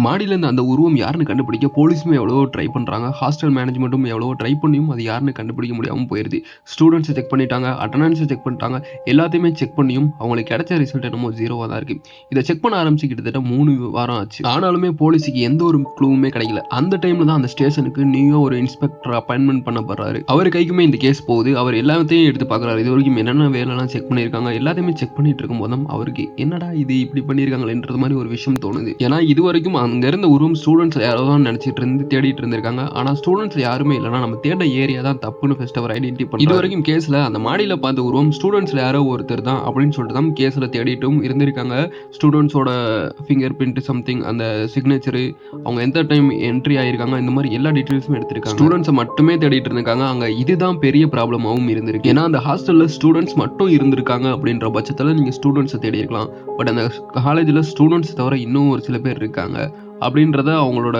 மாடியிலேருந்து அந்த உருவம் யாருன்னு கண்டுபிடிக்க போலீஸுமே எவ்வளவோ ட்ரை பண்ணுறாங்க. ஹாஸ்டல் மேனேஜ்மெண்ட்டும் எவ்வளவோ ட்ரை பண்ணியும் அது யாருன்னு கண்டுபிடிக்க முடியாமல் போயிருது. ஸ்டூடெண்ட்ஸை செக் பண்ணிட்டாங்க, அட்டண்டன்ஸை செக் பண்ணிட்டாங்க, எல்லாத்தையுமே செக் பண்ணியும் அவங்களுக்கு கிடைச்ச ரிசல்ட் என்னமோ 0வா தான் இருக்குது. இதை செக் பண்ண ஆரம்பிச்சு கிட்டத்தட்ட 3 வாரம் ஆச்சு. ஆனாலுமே போலீஸுக்கு எந்த ஒரு க்ளூவுமே கிடைக்கல. அந்த டைமில் தான் அந்த ஸ்டேஷனுக்கு நியூவாக ஒரு இன்ஸ்பெக்டர் அப்பாயின்மெண்ட் பண்ணப்படுறாரு. அவர் கைக்குமே இந்த கேஸ் போகுது. அவர் எல்லாத்தையும் எடுத்து பார்க்குறாரு. இது வரைக்கும் என்னென்ன வேலைலாம் செக் பண்ணியிருக்காங்க எல்லாத்தையுமே செக் பண்ணிட்டு இருக்கும்போது தான் அவருக்கு என்னடா இது இப்படி பண்ணியிருக்காங்களேன்றது மாதிரி ஒரு விஷயம் தோணுது. ஏன்னா இது வரைக்கும் அங்க இருந்த உருவம் ஸ்டூடெண்ட்ஸ் யாரோ தான் நினைச்சிட்டு இருந்து தேடிட்டு இருந்திருக்காங்க. ஆனா ஸ்டூடெண்ட்ஸ் யாருமே இல்லைன்னா நம்ம தேட ஏரியா தான் தப்புன்னு ஃபர்ஸ்ட் அவர் ஐடென்டிஃபை பண்ணி இது வரைக்கும் கேஸ்ல அந்த மாடியில பார்த்த உருவம் ஸ்டூடெண்ட்ஸ்ல யாரோ ஒருத்தர் தான் அப்படின்னு சொல்லிட்டு தான் கேஸ்ல தேடிட்டும் இருந்திருக்காங்க. ஸ்டூடெண்ட்ஸோட ஃபிங்கர் பிரிண்ட் சம்திங் அந்த சிக்னேச்சர் அவங்க எந்த டைம் என்ட்ரி ஆயிருக்காங்க இந்த மாதிரி எல்லா டீட்டெயில்ஸும் எடுத்திருக்காங்க. ஸ்டூடெண்ட்ஸை மட்டுமே தேடிட்டு இருந்திருக்காங்க. அங்க இதுதான் பெரிய ப்ராப்ளமாகவும் இருந்திருக்கு. ஏன்னா அந்த ஹாஸ்டல்ல ஸ்டூடெண்ட்ஸ் மட்டும் இருந்திருக்காங்க அப்படின்ற பட்சத்தில் நீங்க ஸ்டூடெண்ட்ஸை தேடி இருக்கலாம். பட் அந்த காலேஜில் ஸ்டூடெண்ட்ஸ் தவிர இன்னும் ஒரு சில பேர் இருக்காங்க அப்படின்றத அவங்களோட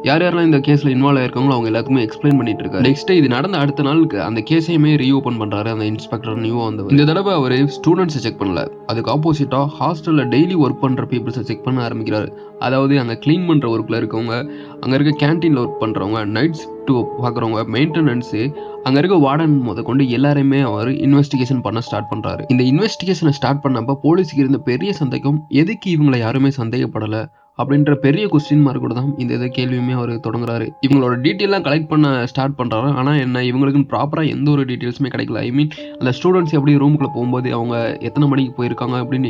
யார் யாரெல்லாம் இந்த கேஸில் இன்வால்வ் ஆயிருக்காங்களோ அவங்க எல்லாத்துக்குமே எக்ஸ்பிளைன் பண்ணிட்டு இருக்காரு. நெக்ஸ்ட் இது நடந்த அடுத்த நாள் அந்த கேஸையுமே ரீஓபன் பண்றாரு அந்த இன்ஸ்பெக்டர் நியூவா வந்தவர். இந்த தடவை அவர் ஸ்டூடெண்ட்ஸை செக் பண்ணல, அதுக்கு ஆப்போசிட்டா ஹாஸ்டல்ல டெய்லி ஒர்க் பண்ற பீப்புள்ஸை செக் பண்ண ஆரம்பிக்கிறாரு. அதாவது அங்க கிளீன் பண்ற ஒர்க்ல இருக்கவங்க, அங்க இருக்க கேன்டீன்ல ஒர்க் பண்றவங்க, நைட் ஷிஃப்ட் பார்க்குறவங்க, மெயின்டெனன்ஸு, அங்க இருக்க வார்டன் முதற்கொண்டு எல்லாரையுமே அவர் இன்வெஸ்டிகேஷன் பண்ண ஸ்டார்ட் பண்றாரு. இந்த இன்வெஸ்டிகேஷனை ஸ்டார்ட் பண்ணப்ப போலீஸுக்கு இருந்த பெரிய சந்தேகம் எதுக்கு இவங்களை யாருமே சந்தேகப்படல அப்படின்ற பெரிய கொஸ்டின் மார்க் கூட தான் இந்த கேள்வியுமே அவர் தொடங்குறாரு. இவங்களோட டீட்டெயிலாம் கலெக்ட் பண்ண ஸ்டார்ட் பண்ணுறாரு. ஆனால் என்ன இவங்களுக்குன்னு ப்ராப்பராக எந்த ஒரு டீட்டெயில்ஸுமே கிடைக்கல. ஐ மீன் அந்த ஸ்டூடெண்ட்ஸ் எப்படி ரூமுக்குள்ளே போகும்போது அவங்க எத்தனை மணிக்கு போயிருக்காங்க அப்படின்னு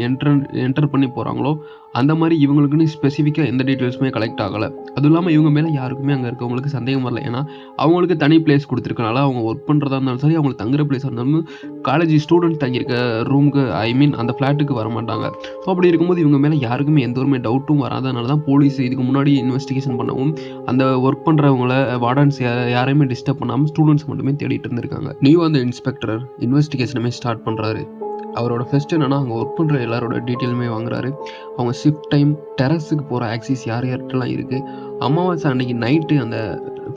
என்டர் பண்ணி போகிறாங்களோ அந்த மாதிரி இவங்களுக்குன்னு ஸ்பெசிஃபிக்காக எந்த டீட்டெயில்ஸுமே கலெக்ட் ஆகலை. அதுவும் இல்லாமல் இவங்க மேலே யாருக்குமே அங்கே இருக்கவங்களுக்கு சந்தேகம் வரல. ஏன்னா அவங்களுக்கு தனி பிளேஸ் கொடுத்துருக்கனால அவங்க ஒர்க் பண்ணுறதா இருந்தாலும் சரி, அவங்களுக்கு தங்குற பிளேஸாக இருந்தாலும் காலேஜ் ஸ்டூடெண்ட் தங்கியிருக்க ரூமுக்கு ஐ மீன் அந்த ஃப்ளாட்டுக்கு வர மாட்டாங்க. ஸோ அப்படி இருக்கும்போது இவங்க மேலே யாருக்குமே எந்த ஒரு டவுட்டும் வராதனால தான் போலீஸ் இதுக்கு முன்னாடி இன்வெஸ்டிகேஷன் பண்ணவும் அந்த ஒர்க் பண்ணுறவங்கள வார்டன்ஸ் யாரையுமே டிஸ்டர்ப் பண்ணாமல் ஸ்டூடெண்ட்ஸ் மட்டுமே தேடிட்டு இருந்திருக்காங்க. நியூவாக அந்த இன்ஸ்பெக்டர் இன்வெஸ்டிகேஷனுமே ஸ்டார்ட் பண்ணுறாரு. அவரோட ஃபர்ஸ்ட் என்னன்னா அங்கே ஒர்க் பண்ணுற எல்லாரோட டீட்டெயிலுமே வாங்குறாரு. அவங்க ஷிஃப்ட் டைம், டெரஸுக்கு போகிற ஆக்சிஸ் யார் யார்கிட்டலாம் இருக்குது, அமாவாசை அன்னைக்கு நைட்டு அந்த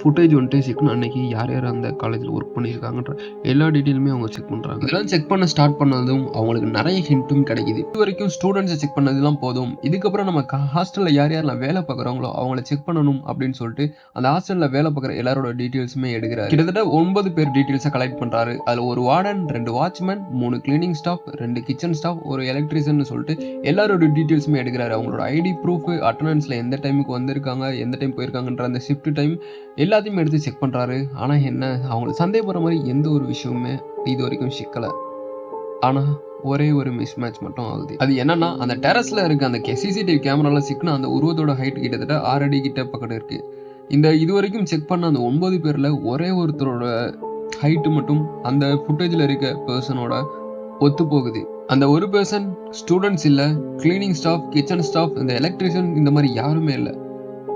ஃபுட்டேஜ் வந்துட்டு செக் அன்னைக்கு யார் யார் அந்த காலேஜில் ஒர்க் பண்ணியிருக்காங்கன்ற எல்லா டீட்டெயிலுமே அவங்க செக் பண்ணுறாங்க. இதெல்லாம் செக் பண்ண ஸ்டார்ட் பண்ணதும் அவங்களுக்கு நிறைய ஹிண்ட்டும் கிடைக்குது. இது வரைக்கும் ஸ்டூடெண்ட்ஸை செக் பண்ணதுலாம் போதும், இதுக்கப்புறம் நம்ம ஹாஸ்டலில் யார் யாரெல்லாம் வேலை பார்க்குறாங்களோ அவங்கள செக் பண்ணணும் அப்படின்னு சொல்லிட்டு அந்த ஹாஸ்டலில் வேலை பார்க்குற எல்லாரோட டீட்டெயில்ஸுமே எடுக்கிறாரு. கிட்டத்தட்ட 9 பேர் டீட்டெயில்ஸை கலெக்ட் பண்ணுறாரு. அதில் ஒரு warden, 2 watchman, 3 cleaning staff, 2 kitchen staff, ஒரு எலக்ட்ரிஷியன் சொல்லிட்டு எல்லாரோட டீட்டெயில்ஸுமே எடுக்கிறாரு. அவங்களோட ஐடி ப்ரூஃப், அட்டண்டன்ஸில் எந்த டைமுக்கு வந்திருக்காங்க, எந்த டைம் போயிருக்காங்கன்ற அந்த ஷிஃப்ட் டைம் எல்லாத்தையுமே எடுத்து செக் பண்ணுறாரு. ஆனால் என்ன அவங்களுக்கு சந்தேகப்படுற மாதிரி எந்த ஒரு விஷயமுமே இது வரைக்கும் சிக்கலை. ஆனால் ஒரே ஒரு மிஸ் மேட்ச் மட்டும் ஆகுது. அது என்னன்னா அந்த டெரஸ்ல இருக்க அந்த சிசிடிவி கேமரால சிக்கின அந்த உருவத்தோட ஹைட் கிட்டத்தட்ட 6 அடி கிட்ட பக்கம் இருக்கு. இந்த இது வரைக்கும் செக் பண்ண அந்த 9 பேர்ல ஒரே ஒருத்தரோட ஹைட் மட்டும் அந்த ஃபுட்டேஜில் இருக்க பர்சனோட ஒத்து போகுது. அந்த ஒரு பர்சன் ஸ்டூடெண்ட்ஸ் இல்லை, கிளீனிங் ஸ்டாஃப், கிச்சன் ஸ்டாஃப், இந்த எலக்ட்ரிஷியன் இந்த மாதிரி யாருமே இல்லை.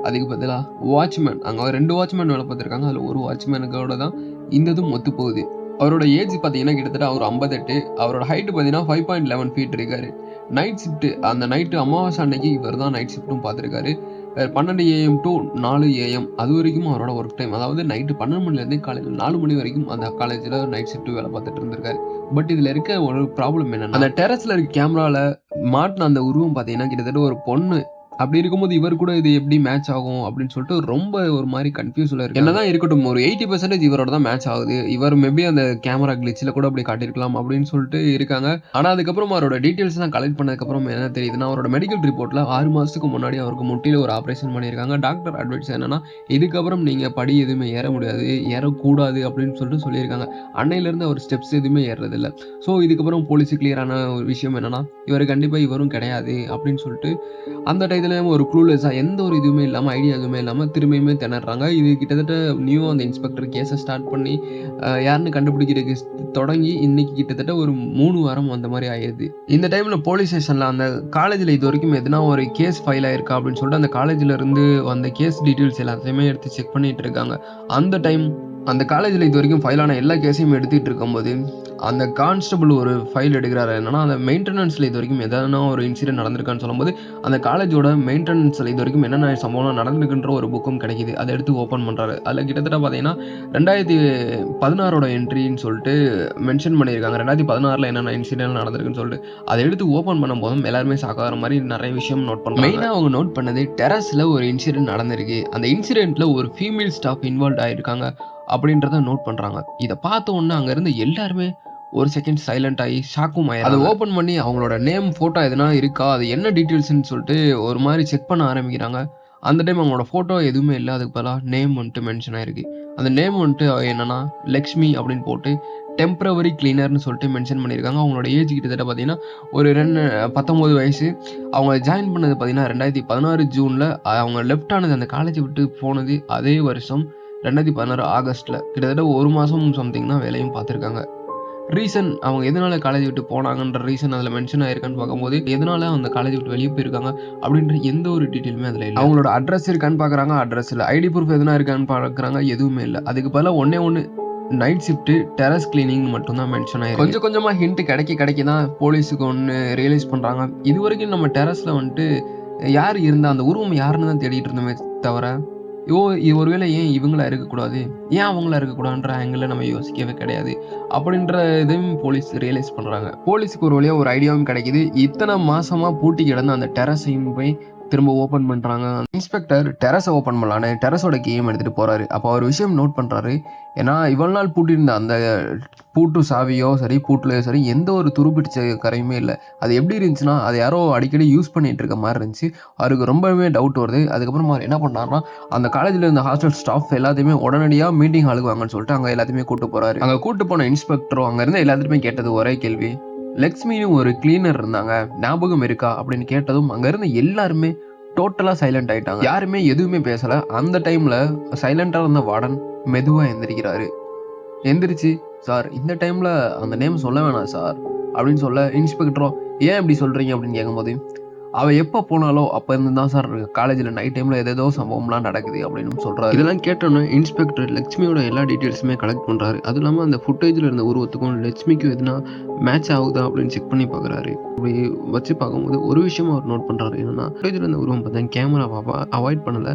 அதுக்கு பதிலாக வாட்ச்மேன், அங்கே 2 வாட்ச்மேன் வேலை பார்த்துருக்காங்க. அதில் ஒரு வாட்ச்மேனுக்கோட தான் இந்த இதுவும் ஒத்து போகுது. அவரோட ஏஜ் பார்த்தீங்கன்னா கிட்டத்தட்ட அவர் 58. அவரோட ஹைட்டு பார்த்தீங்கன்னா 5.11 ஃபீட் இருக்காரு. நைட் ஷிஃப்ட் அந்த நைட்டு அமாவாசை அன்னைக்கு இவர் தான் நைட் ஷிஃப்ட்டும் பார்த்துருக்காரு. 12 AM to 4 AM அது வரைக்கும் அவரோட ஒர்க் டைம். அதாவது நைட்டு 12 மணிலேருந்து காலையில் 4 மணி வரைக்கும் அந்த காலேஜில் நைட் ஷிஃப்ட் வேலை பார்த்துட்டு இருந்திருக்காரு. பட் இதில் இருக்க ஒரு ப்ராப்ளம் என்னன்னா அந்த டெரஸில் இருக்க கேமராவில் மாட்டின அந்த உருவம் பார்த்தீங்கன்னா கிட்டத்தட்ட ஒரு பொண்ணு. அப்படி இருக்கும்போது இவர் கூட இது எப்படி மேட்ச் ஆகும் அப்படின்னு சொல்லிட்டு ரொம்ப ஒரு மாதிரி கன்ஃபியூஸ்ல இருக்கு. என்னதான் இருக்கட்டும், ஒரு 80% இவரோட தான் மேட்ச் ஆகுது. இவர் மேபி அந்த கேமரா கிளிச்சில் கூட அப்படி காட்டியிருக்கலாம் அப்படின்னு சொல்லிட்டு இருக்காங்க. ஆனால் அதுக்கப்புறம் அவரோட டீட்டெயில்ஸ் தான் கலெக்ட் பண்ணதுக்கப்புறம் என்ன தெரியுதுன்னா அவரோட மெடிக்கல் ரிப்போர்ட்டில் 6 மாதத்துக்கு முன்னாடி அவருக்கு முட்டியில் ஒரு ஆப்ரேஷன் பண்ணியிருக்காங்க. டாக்டர் அட்வைஸ் என்னன்னா இதுக்கப்புறம் நீங்கள் படி எதுவுமே ஏற முடியாது, ஏறக்கூடாது அப்படின்னு சொல்லிட்டு சொல்லியிருக்காங்க. அன்னையிலேருந்து அவர் ஸ்டெப்ஸ் எதுவுமே ஏறுறதில்ல. ஸோ இதுக்கப்புறம் போலீஸு கிளியரான ஒரு விஷயம் என்னன்னா இவர் கண்டிப்பாக இவரும் கிடையாது அப்படின்னு சொல்லிட்டு அந்த டயத்துலேயும் ஒரு க்ளூலெஸ்ஸாக எந்த ஒரு இதுவுமே இல்லாமல், ஐடியா எதுவுமே இல்லாமல் திரும்பியுமே திணறாங்க. இது கிட்டத்தட்ட நியூவாக அந்த இன்ஸ்பெக்டர் கேஸை ஸ்டார்ட் பண்ணி யாருன்னு கண்டுபிடிக்கிறதுக்கு தொடங்கி இன்னைக்கு கிட்டத்தட்ட ஒரு 3 வாரம் அந்த மாதிரி ஆயிடுது. இந்த டைமில் போலீஸ் ஸ்டேஷனில் அந்த காலேஜில் இது வரைக்கும் எதுனா ஒரு கேஸ் ஃபைல் ஆயிருக்கா அப்படின்னு சொல்லிட்டு அந்த காலேஜில் இருந்து அந்த கேஸ் டீட்டெயில்ஸ் எல்லாத்தையுமே எடுத்து செக் பண்ணிட்டு இருக்காங்க. அந்த டைம் அந்த காலேஜில் இது வரைக்கும் ஃபைலான எல்லா கேஸையும் எடுத்துகிட்டு இருக்கும்போது அந்த கான்ஸ்டபிள் ஒரு ஃபைல் எடுக்கிறாரு. என்னன்னா, அந்த மெயின்டனன்ஸ்ல இதுவரைக்கும் எதனா ஒரு இன்சிடென்ட் நடந்திருக்கான்னு சொல்லும்போது, அந்த காலேஜோட மெயின்டனன்ஸ்ல இதுவரைக்கும் என்னென்ன சம்பவம்லாம் நடந்திருக்குன்ற ஒரு புக்கும் கிடைக்குது. அத எடுத்து ஓப்பன் பண்றாரு. அதுல கிட்டத்தட்ட பார்த்தீங்கன்னா, 2016ஓட என்ட்ரின்னு சொல்லிட்டு மென்ஷன் பண்ணியிருக்காங்க. 2016ல என்னென்ன இன்சிடென்ட் நடந்திருக்குன்னு சொல்லிட்டு. அத எடுத்து ஓப்பன் பண்ணும்போதும் எல்லாருமே ஷாக் ஆகுற மாரி நெறைய விஷயம் நோட் பண்றாங்க. மெயினா அவங்க நோட் பண்ணது டெர்ரஸ்ல ஒரு இன்சிடென்ட் நடந்திருக்கு. அந்த இன்சிடென்ட்ல ஒரு ஃபீமேல் ஸ்டாஃப் இன்வால்வ் ஆயிருக்காங்க அப்படின்றத நோட் பண்றாங்க. இத பார்த்த உடனே அங்க இருந்த எல்லாருமே ஒரு செகண்ட் சைலண்ட் ஆயி ஷாக்கும் ஆயிடுறாங்க. அத ஓப்பன் பண்ணி அவங்களோட நேம், ஃபோட்டோ எதுனா இருக்கா? அது என்ன டீட்டெயில்ஸ்ன்னு சொல்லிட்டு ஒரு மாரி செக் பண்ண ஆரம்பிக்கிறாங்க. அந்த டைம் அவங்களோட ஃபோட்டோ எதுவுமே இல்ல. அதுக்கு பதிலா நேம் வந்துட்டு மென்ஷன் ஆயிருக்கு. அந்த நேம் வந்துட்டு என்னன்னா, லக்ஷ்மி அப்படின்னு போட்டு டெம்பரவரி கிளீனர்ன்னு சொல்லிட்டு மென்ஷன் பண்ணியிருக்காங்க. அவங்களோட ஏஜ் கிட்டத்தட்ட பார்த்தீங்கன்னா, ஒரு 19 வயசு. அவங்க ஜாயின் பண்ணது பார்த்தீங்கன்னா, 2016 ஜூன்ல அவங்க லெஃப்ட் ஆனது அந்த காலேஜ விட்டு போனது அதே வருஷம் 2016 ஆகஸ்ட்ல. கிட்டத்தட்ட 1 மாசம் சம்திங் தான் வேலையும் பார்த்துருக்காங்க. ரீசன் அவங்க எதனால காலேஜ் விட்டு போனாங்கன்ற ரீசன் அதுல மென்ஷன் ஆயிருக்கான்னு பார்க்கும்போது, எதனால அந்த காலேஜ் விட்டு வெளிய போயிருக்காங்க அப்படின்ற எந்த ஒரு டீட்டெயிலுமே அதுல இல்ல. அவங்களோட அட்ரஸ் இருக்கான்னு பார்க்குறாங்க, அட்ரஸ் இல்ல. ஐடி ப்ரூஃப் எதுனா இருக்கான்னு பார்க்குறாங்க, எதுவுமே இல்ல. அதுக்கு பதிலா ஒண்ணே ஒண்ணு நைட் ஷிஃப்ட் டெரஸ் கிளீனிங் மட்டும் தான் மென்ஷன் ஆயிருக்கு. கொஞ்சம் கொஞ்சமா ஹிண்ட் கிடைக்க தான் போலீஸுக்கு ஒண்ணு ரியலைஸ் பண்றாங்க. இதுவரைக்கும் நம்ம டெரஸ்ல வந்துட்டு யார் இருந்தா, அந்த உருவம் யாருன்னு தான் தேடிட்டு இருந்தோமே தவிர, ஒருவேளை ஏன் இவங்களா இருக்கக்கூடாது? ஏன் அவங்களா இருக்கக்கூடாதுன்ற ஆங்கிள்ல நம்ம யோசிக்கவே கிடையாது. அப்படின்ற இதையும் போலீஸ் ரியலைஸ் பண்றாங்க. போலீஸுக்கு ஒரு வழியா ஒரு ஐடியாவும் கிடைக்குது. இத்தன மாசமா பூட்டி கிடந்த அந்த டெரஸையும் போய் திரும்ப ஓப்பன் பண்றாங்க. இன்ஸ்பெக்டர் டெரஸ ஓப்பன் பண்ணலான்னு டெரஸோட கீயும் எடுத்துட்டு போறாரு. அப்ப அவர் விஷயம் நோட் பண்றாரு. ஏன்னா, இவ்வளவு நாள் பூட்டியிருந்த அந்த பூட்டு சாவியோ சரி, பூட்டுலயோ சரி எந்த ஒரு துருப்பிடிச்ச கரையுமே இல்ல. அது எப்படி இருந்துச்சுன்னா, அத யாரோ அடிக்கடி யூஸ் பண்ணிட்டு இருக்க மாரி இருந்துச்சு. அவருக்கு ரொம்பவே டவுட் வருது. அதுக்கப்புறமா அவர் என்ன பண்ணாருன்னா, அந்த காலேஜ்ல இருந்த ஹாஸ்டல் ஸ்டாஃப் எல்லாத்தையுமே உடனடியா மீட்டிங் ஹாலுக்கு வாங்கன்னு சொல்லிட்டு அங்க எல்லாத்தையுமே கூட்டு போறாரு. அங்க கூட்டு போன இன்ஸ்பெக்டரும் அங்க இருந்த எல்லாத்துட்டுமே கேட்டது ஒரே கேள்வி. லக்ஷ்மின்னு ஒரு கிளீனர் இருந்தாங்க. ஞாபகம் இருக்கா? அப்படின்னு கேட்டதும் அங்க இருந்த எல்லாருமே டோட்டலா சைலண்ட் ஆயிட்டாங்க. யாருமே எதுவுமே பேசல. அந்த டைம்ல சைலண்டா இருந்த வார்டன் மெதுவா எந்திரிக்கிறாரு. எந்திரிச்சு, "சார் இந்த டைம்ல அந்த நேம் சொல்ல வேணாம் சார்" அப்படின்னு சொல்ல, இன்ஸ்பெக்டரும் "ஏன் இப்படி சொல்றீங்க?" அப்படின்னு கேட்கும்போது, "அவ எப்ப போனாலோ அப்ப இருந்து தான் சார் காலேஜ்ல நைட் டைம்ல ஏதேதோ சம்பவம்லாம் நடக்குது" அப்படின்னு சொல்றாரு. இதெல்லாம் கேட்டோனே இன்ஸ்பெக்டர் லட்சுமியோட எல்லா டீட்டெயில்ஸுமே கலெக்ட் பண்றாரு. அதுவும் இல்லாம அந்த ஃபுட்டேஜ்ல இருந்த உருவத்துக்கும் லட்சுமிக்கும் எதுனா மேட்ச் ஆகுதா அப்படின்னு செக் பண்ணி பார்க்குறாரு. அப்படி வச்சு பார்க்கும்போது ஒரு விஷயம் அவர் நோட் பண்றாரு. என்னன்னா, ஃபுட்டேஜ்ல இருந்த உருவம் பார்த்தா கேமராவ அவாய்ட் பண்ணல.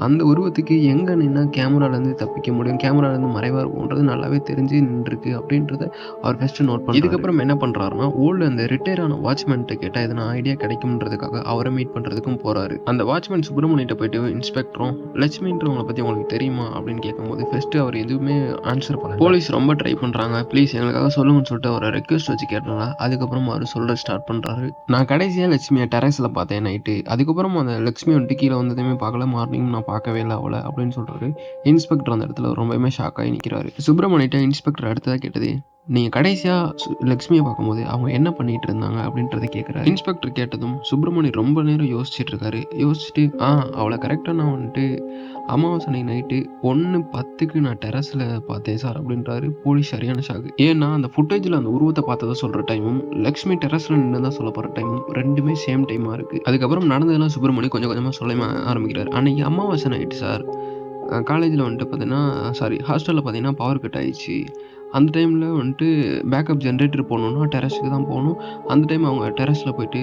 அந்த உருவத்துக்கு எங்க நின்னா கேமராலேருந்து தப்பிக்க முடியும், கேமராலேருந்து மறைவா இருக்கும்ன்றது நல்லாவே தெரிஞ்சு நின்றுருக்கு அப்படின்றத அவர் ஃபர்ஸ்ட் நோட் பண்றாரு. இதுக்கப்புறம் என்ன பண்றாருன்னா, அந்த ரிட்டயர் ஆன வாட்ச்மேன்ட்ட கேட்டா எதனா ஐடியா கிடைக்கும்ன்றதுக்காக அவர மீட் பண்றதுக்கும் போறாரு. அந்த வாட்ச்மேன் சுப்பிரமணியட்ட போயிட்டு இன்ஸ்பெக்டரும், "லட்சுமின்றவங்கள பத்தி உங்களுக்கு தெரியுமா?" அப்படின்னு கேட்கும்போது ஃபர்ஸ்ட் அவர் எதுவுமே ஆன்சர் பண்ணல. போலீஸ் ரொம்ப ட்ரை பண்றாங்க. ப்ளீஸ் எங்களுக்காக சொல்லுங்கன்னு சொல்லிட்டு அவர ரெக்வெஸ்ட் வச்சு கேட்டாங்க. அதுக்கப்புறம் அவர் சொல்ல ஸ்டார்ட் பண்றாரு. "நான் கடைசியா லட்சுமிய டெரஸ்ல பார்த்தேன் நைட்டு. அதுக்கப்புறம் அந்த லட்சுமி வந்துட்டு கீழ வந்ததுமே பார்க்கல. மார்னிங் நான் பார்க்கவே இல்ல அவள" அப்படின்னு சொல்றாரு. இன்ஸ்பெக்டர் அந்த இடத்துல ரொம்பவுமே ஷாக் ஆகி நிக்கிறாரு. சுப்பிரமணியட்ட இன்ஸ்பெக்டர் அடுத்ததா கேட்டது, "நீங்க கடைசியா லட்சுமிய பார்க்கும்போது அவங்க என்ன பண்ணிட்டு இருந்தாங்க?" அப்படின்றத கேட்கிறாரு. இன்ஸ்பெக்டர் கேட்டதும் சுப்பிரமணி ரொம்ப நேரம் யோசிச்சுட்டு இருக்காரு. யோசிச்சுட்டு, அவள கரெக்ட்டா நான் வந்துட்டு அமாவாசை அன்னைக்கு நைட்டு 1:10க்கு நான் டெரஸ்ல பார்த்தேன் சார்" அப்படின்றாரு. போலீஸ் சரியான ஷாக்கு. ஏன்னா அந்த ஃபுட்டேஜ்ல அந்த உருவத்த பார்த்ததா சொல்ற டைமும், லட்சுமி டெரஸ்ல நின்னதா சொல்லப்படுற டைமும் 2மே சேம் டைமா இருக்கு. அதுக்கப்புறம் நடந்ததெல்லாம் சுப்பிரமணி கொஞ்சம் கொஞ்சமா சொல்ல ஆரம்பிக்கிறாரு. "அன்னைக்கு அமாவாசை நைட்டு சார். காலேஜ்ல வந்துட்டு பார்த்தீங்கன்னா ஹாஸ்டல்ல பார்த்தீங்கன்னா பவர் கட் ஆயிடுச்சு. அந்த டைம்ல வந்துட்டு பேக்கப் ஜெனரேட்டர் போடணும்னா டெர்ரஸ்க்கு தான் போகணும். அந்த டைம் அவங்க டெர்ரஸ்ல போயிட்டு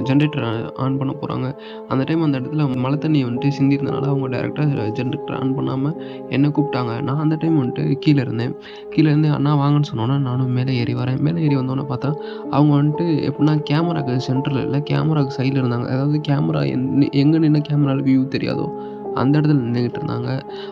ஜெனரேட்டர் ஆன் பண்ண போறாங்க. அந்த டைம் அந்த இடத்துல மழை தண்ணி வந்துட்டு சிந்தியிருந்தனால அவங்க டைரக்ட்டா ஜெனரேட்டர் ஆன் பண்ணாம என்ன கூப்பிட்டாங்க. நான் அந்த டைம் வந்துட்டு கீழ இருந்தேன். கீழ இருந்து அண்ணா வாங்கன்னு சொன்னோனே நானும் மேலே ஏறி வரேன். மேலே ஏறி வந்தோனே பார்த்தா, அவங்க வந்துட்டு எப்படின்னா கேமராக்கு சென்டர்ல இல்ல, கேமராக்கு சைடுல இருந்தாங்க. அதாவது கேமரா எங்க நின்னு கேமரால வியூ தெரியாதோ அந்த இடத்துல நின்னுகிட்டு இருந்தாங்க.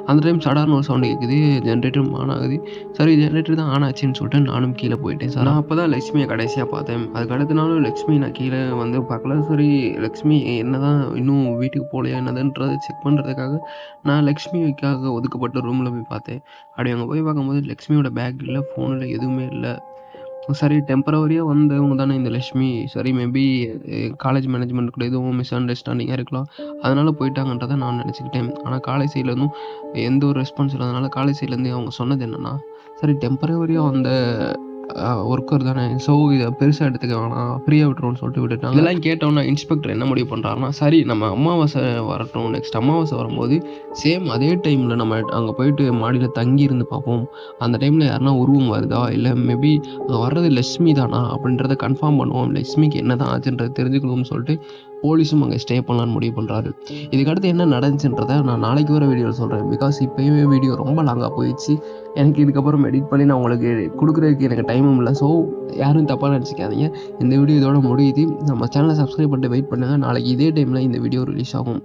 அந்த டைம் சடார்ன்னு ஒரு சவுண்ட் கேட்குது. ஜெனரேட்டரும் ஆன் ஆகுது. சரி ஜெனரேட்டர் தான் ஆன் ஆச்சுன்னு சொல்லிட்டு நானும் கீழ போயிட்டேன் சார். நான் அப்பதான் லட்சுமிய கடைசியா பார்த்தேன். அதுக்கு அடுத்த நாளும் லட்சுமி நான் கீழ வந்து பார்க்கல. சரி லட்சுமி என்னதான் இன்னும் வீட்டுக்கு போகலையா என்னதுன்றத செக் பண்றதுக்காக நான் லட்சுமிக்காக ஒதுக்கப்பட்ட ரூம்ல போய் பார்த்தேன். அப்படி அங்க போய் பார்க்கும்போது லட்சுமியோட பேக் இல்ல, ஃபோன் இல்ல, எதுவுமே இல்ல. சரி டெம்பரவரியா வந்தவங்க தானே இந்த லட்சுமி. சரி மேபி காலேஜ் மேனேஜ்மெண்ட் கூட எதுவும் மிஸ் அண்டர்ஸ்டாண்டிங்கா இருக்கலாம். அதனால போயிட்டாங்கன்றத நான் நினச்சுக்கிட்டேன். ஆனா காலேஜ் சைட்லேருந்தும் எந்த ஒரு ரெஸ்பான்ஸ் இல்லாதனால காலேஜ் சைட்லேருந்து அவங்க சொன்னது என்னன்னா, சரி டெம்பரவரியா வந்த ஒர்க்கர் தானே. ஸோ இத பெருசா எடுத்துக்க வேணாம். ஃப்ரீயா விட்டுருவோம்னு சொல்லிட்டு விட்டுட்டாங்க. இதெல்லாம் கேட்டோன்னே இன்ஸ்பெக்டர் என்ன முடிவு பண்றாருன்னா, சரி நம்ம அமாவாசை வரட்டும். நெக்ஸ்ட் அமாவாசை வரும்போது சேம் அதே டைம்ல நம்ம அங்க போயிட்டு மாடியில தங்கி இருந்து பார்ப்போம். அந்த டைம்ல யாருனா உருவம் வருதா? இல்ல மேபி அங்க வர்றது லட்சுமி தானா? அப்படின்றத கன்ஃபார்ம் பண்ணுவோம். லட்சுமிக்கு என்னதான் ஆச்சுன்றத தெரிஞ்சுக்கணும்னு சொல்லிட்டு போலீஸும் அங்க ஸ்டே பண்ணலான்னு முடிவு பண்றாரு. இதுக்கடுத்து என்ன நடந்துச்சுன்றத நான் நாளைக்கு வர வீடியோல சொல்றேன். பிகாஸ் இப்பயுமே வீடியோ ரொம்ப லாங்கா போயிடுச்சு. எனக்கு இதுக்கப்புறம் எடிட் பண்ணி நான் உங்களுக்கு குடுக்குறதுக்கு எனக்கு டைமும் இல்ல. ஸோ யாரும் தப்பா நெனச்சுக்காதீங்க. இந்த வீடியோ இதோட முடியுது. நம்ம சேனல சப்ஸ்கிரைப் பண்ணிட்டு வெயிட் பண்ணுங்க. நாளைக்கு இதே டைம்ல இந்த வீடியோ ரிலீஸ் ஆகும்.